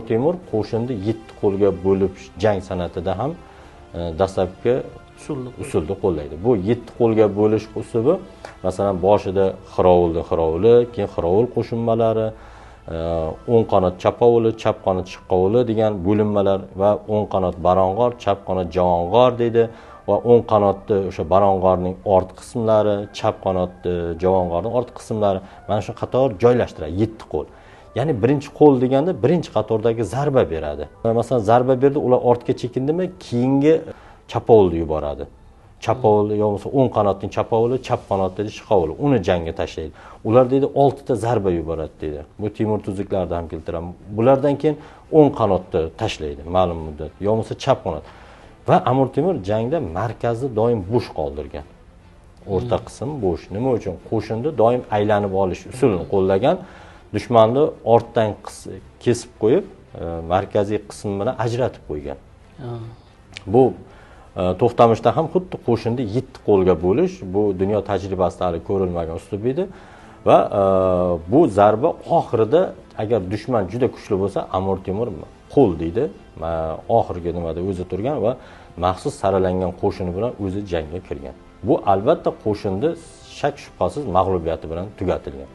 Temur qo'shinni 7 qo'lga bo'lib jang san'atida ham dastlabki usulni qo'llaydi. Bu 7 qo'lga bo'lish usuli, masalan, boshida xirovuli, keyin xirovul qo'shinmalari, o'ng qanot chapovuli, chap qanot shiqqovuli degan bo'linmalar va o'ng qanot barong'or, chap qanot javong'or deydi va o'ng qanotni o'sha barong'orning orт qismlari, chap qanotni javong'orning orт qismlari mana shu qator joylashtiradi 7 qo'l. Ya'ni birinchi qo'l deganda birinchi qatordagi zarba beradi. Masalan, zarba berdi, ular ortga chekindimi, keyingi chapovulni yuboradi. Chapovul yo'qsa o'ng qanotning chapovuli, chap qanotdagi shiqovuli uni jangga tashlaydi. Ular deydi 6 ta zarba yuboradi deydi. Bu Temur tuzuklarida ham keltiraman. Bulardan keyin o'ng qanotni tashlaydi ma'lum muddat, yo'qsa chap qanot. Va Amir Temur jangda markazni doim bo'sh qoldirgan. O'rta qism bo'sh. Nima uchun? Qo'shinni doim aylanib olish usulini qo'llagan. Dushmanni ortdan kesib qo'yib, markaziy qism bilan ajratib qo'ygan. Bu To'xtamishda ham xuddi qo'shinni 7 qo'lga bo'lish, bu dunyo tajribasida hali ko'rilmagan uslub edi va bu zarba oxirida agar dushman juda kuchli bo'lsa, Amir Temur qo'l deydi, oxirgi nimada o'zi turgan va maxsus saralangan qo'shini bilan o'zi jangga kirgan. Bu albatta qo'shinni shak shubhasiz mag'lubiyati bilan tugatilgan.